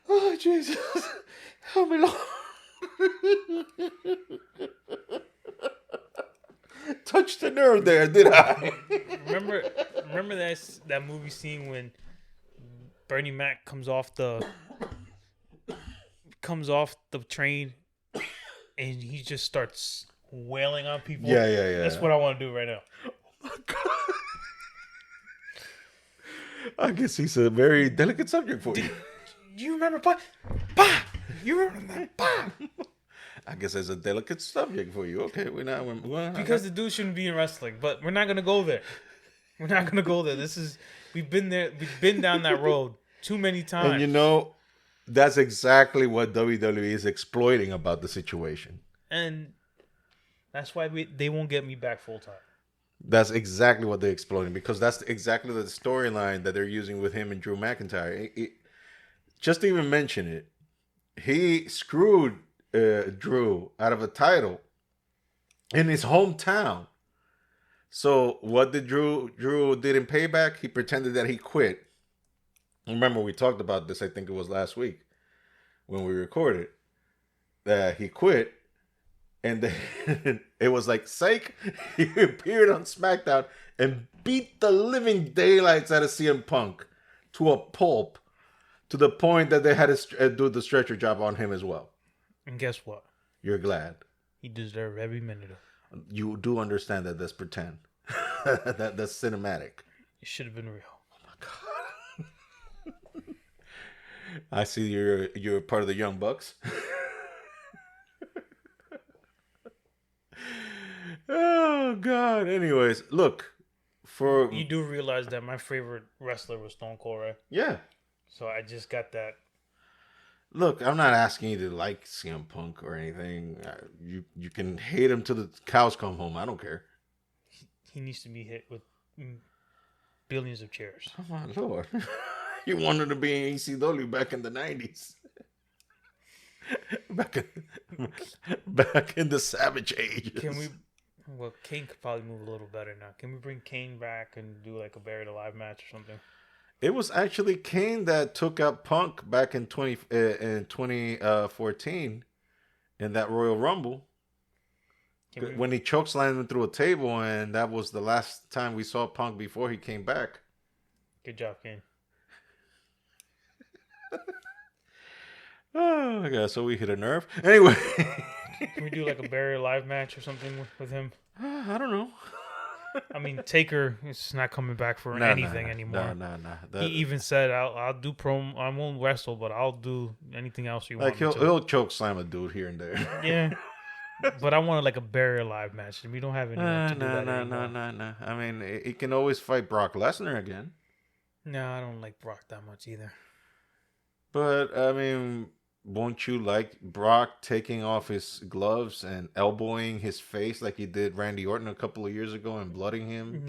Oh, Jesus. Help me, Lord. Touched the nerve there, did I? Remember that movie scene when Bernie Mac comes off the train and he just starts wailing on people? Yeah. That's what I want to do right now. Oh my God. I guess he's a very delicate subject for you. Do you remember Bah? You remember that? Bah? I guess it's a delicate subject for you. Okay, because the dude shouldn't be in wrestling, but we're not gonna go there. We're not gonna go there. We've been there. We've been down that road too many times. And you know, that's exactly what WWE is exploiting about the situation. And that's why they won't get me back full time. That's exactly what they're exploiting, because that's exactly the storyline that they're using with him and Drew McIntyre. Just to even mention it, he screwed Drew out of a title in his hometown. So what did Drew did in payback? He pretended that he quit. Remember, we talked about this, I think it was last week when we recorded, that he quit. And then it was like, psych, he appeared on SmackDown and beat the living daylights out of CM Punk to a pulp, to the point that they had to do the stretcher job on him as well. And guess what? You're glad. He deserved every minute of it. You do understand that that's pretend. That's cinematic. It should have been real. Oh my God. I see you're part of the Young Bucks. Oh God. Anyways, look, you do realize that my favorite wrestler was Stone Cold, right? Yeah. So I just got that. Look, I'm not asking you to like CM Punk or anything. You can hate him till the cows come home. I don't care. He needs to be hit with billions of chairs. Oh my Lord. You wanted to be in ECW back in the 90s. Back in the Savage Ages. Well, Kane could probably move a little better now. Can we bring Kane back and do like a Buried Alive match or something? It was actually Kane that took out Punk back in 2014 in that Royal Rumble. When he chokeslammed him through a table, and that was the last time we saw Punk before he came back. Good job, Kane. Oh, my God. So we hit a nerve. Anyway. Can we do like a Buried Alive match or something with him? I don't know. I mean, Taker is not coming back for anything anymore. No. He even said, "I'll do promo. I won't wrestle, but I'll do anything else you want." Like he'll choke slam a dude here and there. Yeah, but I wanted like a Buried Alive match, and we don't have anyone to do that anymore. No. I mean, he can always fight Brock Lesnar again. No, I don't like Brock that much either. But I mean, won't you like Brock taking off his gloves and elbowing his face like he did Randy Orton a couple of years ago and bludging him?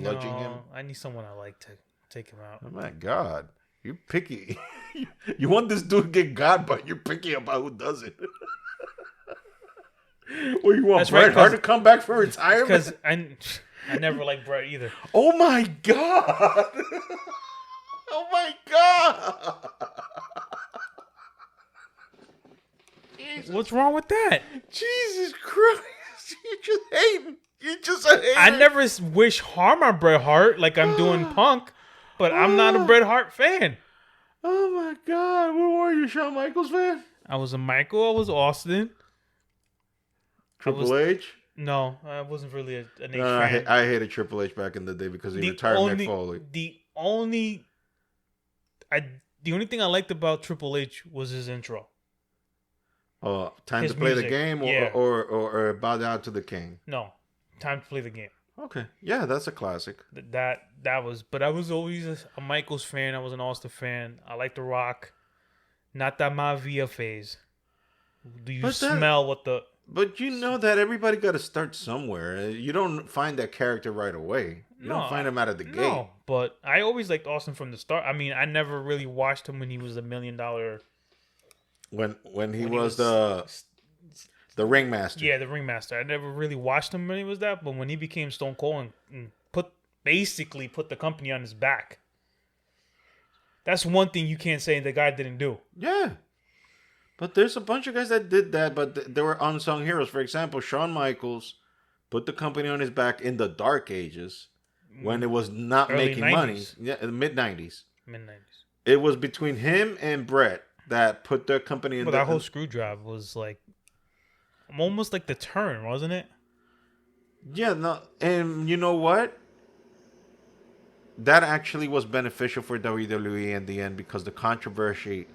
I need someone I like to take him out. Oh my God, you're picky. You want this dude to get God, but you're picky about who does it. Well, you want Bret Hart to come back for retirement? Because I never liked Bret either. Oh my God. Oh my God. Jesus. What's wrong with that? Jesus Christ. You just a hater. I never wish harm on Bret Hart like I'm doing Punk, but I'm not a Bret Hart fan. Oh my God. What were you, Shawn Michaels fan? I was a Michael. I was Austin. Triple H? No, I wasn't really an H No, fan. I hated Triple H back in the day because he retired Mick Foley. The only I the only thing I liked about Triple H was his intro. Time His to play the music. game, Yeah. or bow down to the king. No. Time to play the game. Okay, yeah, that's a classic. That was, but I was always a Michaels fan. I was an Austin fan. I like The Rock. Not that Maivia phase. Do you smell what the? But you know that everybody got to start somewhere. You don't find that character right away. You don't find him out of the gate. No, but I always liked Austin from the start. I mean, I never really watched him when he was $1 million. When he was the ringmaster. Yeah, the ringmaster. I never really watched him when he was that, but when he became Stone Cold and basically put the company on his back, that's one thing you can't say the guy didn't do. Yeah. But there's a bunch of guys that did that, but they were unsung heroes. For example, Shawn Michaels put the company on his back in the dark ages when it was not Early making 90s. money. Yeah, in the mid-90s. Mid-90s. It was between him and Bret that put their company in that whole screw job was like almost like the turn, wasn't it? Yeah, no, and you know what? That actually was beneficial for WWE in the end because the controversy,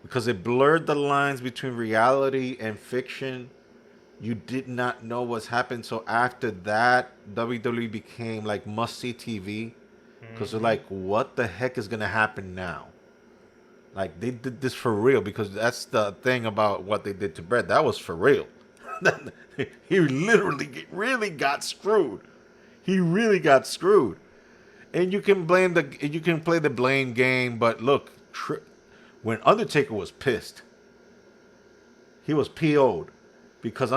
because it blurred the lines between reality and fiction. You did not know what's happened. So after that, WWE became like must-see TV because they're like, what the heck is going to happen now? Like, they did this for real because that's the thing about what they did to Bret. That was for real. He literally really got screwed. He really got screwed. And you can play the blame game, but look, when Undertaker was pissed, he was PO'd because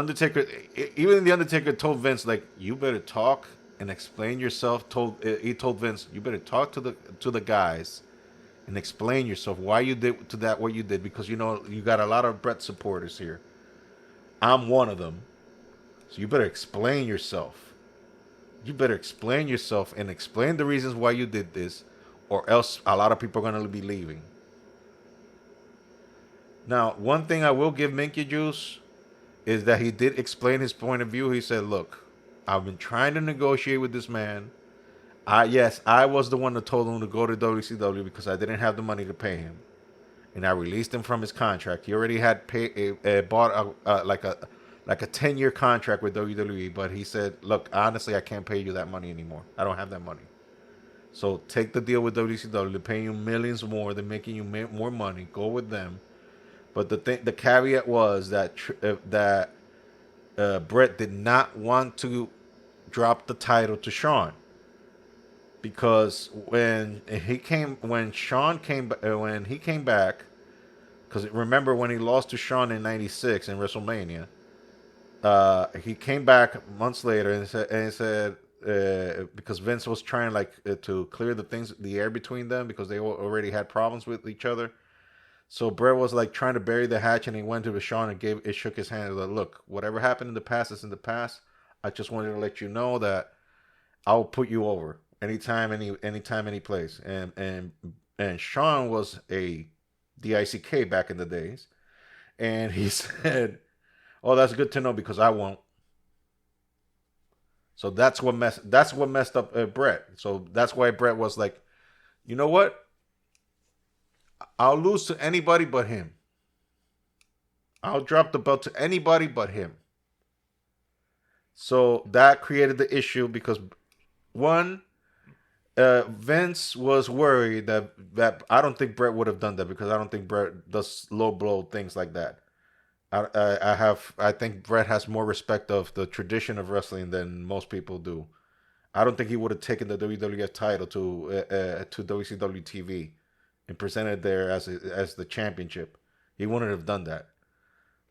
even the Undertaker told Vince, like, you better talk and explain yourself. He told Vince, you better talk to the guys and explain yourself why you did to that what you did, because you know you got a lot of Bret supporters here. I'm one of them, so you better explain yourself. You better explain yourself and explain the reasons why you did this, or else a lot of people are gonna be leaving. Now, one thing I will give Minky Juice is that he did explain his point of view. He said, "Look, I've been trying to negotiate with this man. I was the one that told him to go to WCW because I didn't have the money to pay him, and I released him from his contract. He already had bought like a 10-year contract with WWE, but he said, look, honestly, I can't pay you that money anymore. I don't have that money. So take the deal with WCW. They're paying you millions more. They're making you more money. Go with them. But the caveat was that Bret did not want to drop the title to Shawn, because when he came back, because remember when he lost to Shawn in '96 in WrestleMania, he came back months later and said because Vince was trying to clear the air between them because they already had problems with each other. So Bret was like trying to bury the hatch, and he went to Shawn and shook his hand. Like, look, whatever happened in the past is in the past. I just wanted to let you know that I'll put you over anytime, any place. And Shawn was a DICK back in the days, and he said, "Oh, that's good to know because I won't." So that's what messed up Bret. So that's why Bret was like, you know what? I'll lose to anybody but him. I'll drop the belt to anybody but him. So that created the issue because one, Vince was worried that I don't think Bret would have done that because I don't think Bret does low blow things like that. I think Bret has more respect of the tradition of wrestling than most people do. I don't think he would have taken the WWF title to WCW TV and presented there as the championship. He wouldn't have done that.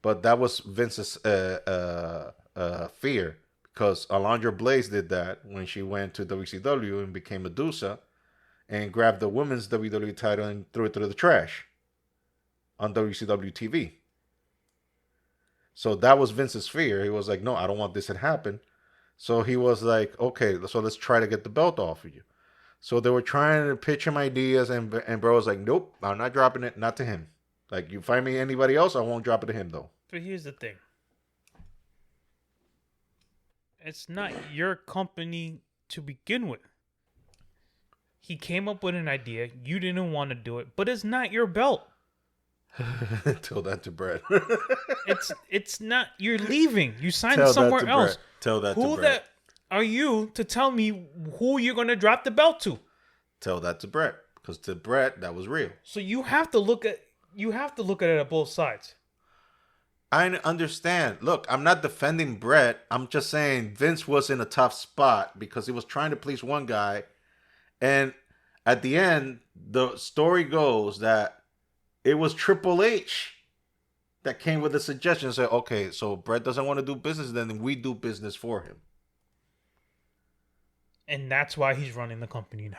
But that was Vince's fear, because Alundra Blaze did that when she went to WCW and became Medusa and grabbed the women's WWE title and threw it through the trash on WCW TV. So that was Vince's fear. He was like, no, I don't want this to happen. So he was like, okay, so let's try to get the belt off of you. So they were trying to pitch him ideas, and Bro was like, nope, I'm not dropping it, not to him. Like, you find me anybody else, I won't drop it to him, though. But here's the thing. It's not your company to begin with. He came up with an idea. You didn't want to do it, but it's not your belt. Tell that to Bret. It's not. You're leaving. You signed Tell somewhere that to else. Bret. Tell that to Who Bret. are you to tell me who you're gonna drop the belt to? Tell that to Bret, because to Bret that was real. So you have to look at it at both sides. I understand. Look, I'm not defending Bret. I'm just saying Vince was in a tough spot because he was trying to please one guy. And at the end, the story goes that it was Triple H that came with the suggestion and said, okay, so Bret doesn't want to do business, then we do business for him. And that's why he's running the company now.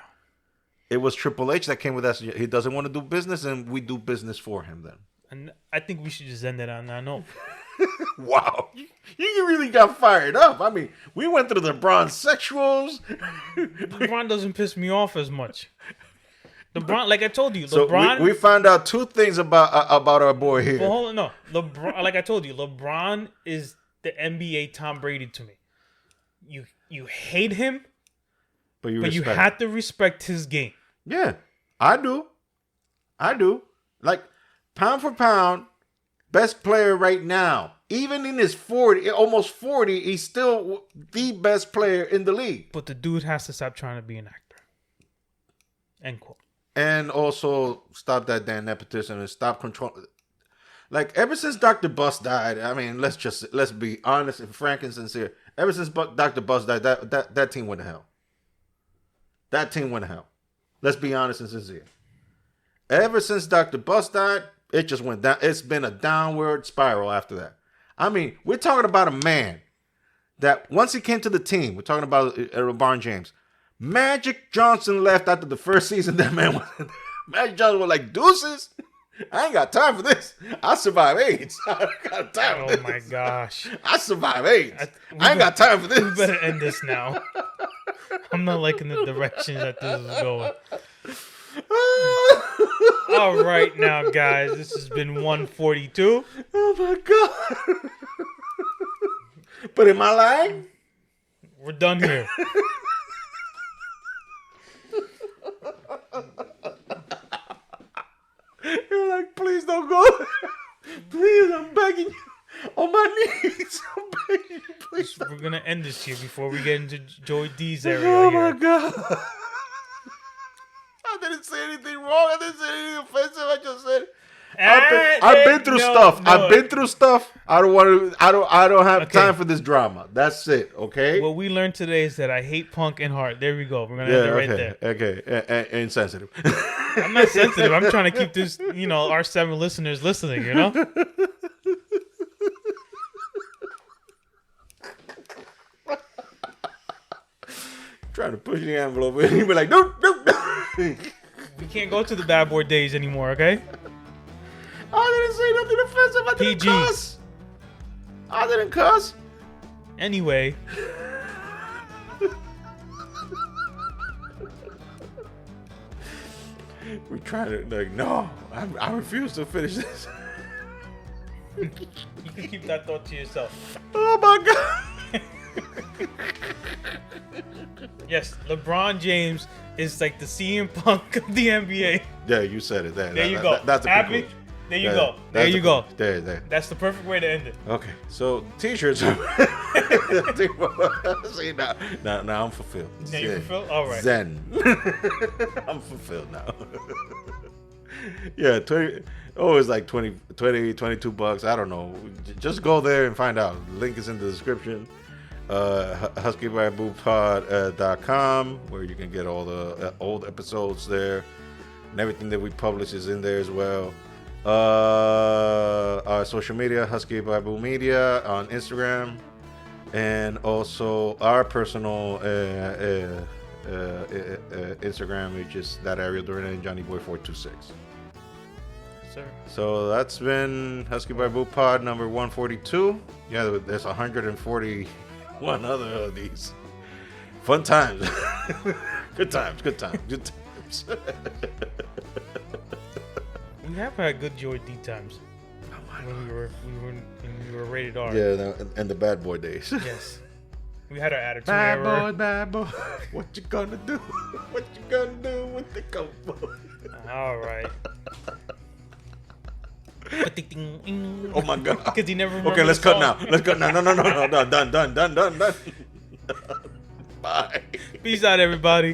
It was Triple H that came with that suggestion. He doesn't want to do business, and we do business for him then. And I think we should just end it on that note. Wow. You really got fired up. I mean, we went through the LeBron sexuals. LeBron doesn't piss me off as much. LeBron, like I told you, So LeBron. we found out two things about our boy here. Well, hold on, no. LeBron, like I told you, LeBron is the NBA Tom Brady to me. You hate him, but you have to respect his game. Yeah, I do. Like, pound for pound, best player right now. Even in his almost 40, he's still the best player in the league. But the dude has to stop trying to be an actor. End quote. And also stop that damn nepotism and stop controlling. Like, ever since Dr. Bus died, I mean, let's be honest and frank and sincere. Ever since Dr. Bus died, that team went to hell. That team went to hell. Let's be honest and sincere. Ever since Dr. Bus died, it just went down. It's been a downward spiral after that. I mean, we're talking about a man that once he came to the team, we're talking about LeBron James. Magic Johnson left after the first season. That man Magic Johnson was like, deuces. I ain't got time for this. I survive AIDS. I ain't got time for this. Oh my gosh. I survive AIDS. I ain't got time for this. We better end this now. I'm not liking the direction that this is going. All right, now, guys, this has been 142. Oh my god! But am I lying? We're done here. You're like, please don't go. Please, I'm begging you. On my knees, I'm begging you, please. We're gonna end this here before we get into Joey D's area. Oh here. my god! I didn't say anything wrong. I didn't say anything offensive. I just said I've been through stuff. I've been through stuff. I don't want to. I don't have time for this drama. That's it. Okay. What we learned today is that I hate Punk and Hart. There we go. We're gonna end it right there. Okay. Insensitive. I'm not sensitive. I'm trying to keep this. Our 7 listeners listening. Trying to push the envelope, and you be like, no. We can't go to the bad boy days anymore. Okay. I didn't say nothing offensive. I didn't PG. cuss. I didn't cuss. Anyway. We're trying to no. I refuse to finish this. You can keep that thought to yourself. Oh my god. Yes, LeBron James is like the CM Punk of the NBA. Yeah, you said it. There you go. That's a Happy? conclusion. There you go. There you go. There. That's the perfect way to end it. Okay, so t-shirts. See, now I'm fulfilled. Now you fulfilled? All right. Zen. I'm fulfilled now. Yeah, 20. Oh, it's like 20, $22. I don't know. Just go there and find out. Link is in the description. HuskyBambooPod.com, where you can get all the old episodes there, and everything that we publish is in there as well. Our social media, Husky Bamboo Media on Instagram, and also our personal Instagram, which is that Ariel and Johnny Boy 426. Sir. So that's been Husky Bamboo Pod number 142. Yeah, there's 141 other of these. Fun times. Good times. We have had good Joey D times. Oh my when we were rated R. Yeah, and the bad boy days. Yes. We had our attitude Bad era. boy, bad boy. What you gonna do? What you gonna do with the cowboy? All right. Oh my god. Because he never remembered Okay, let's the cut song. now. Let's cut now. No. Done. Bye. Peace out, everybody.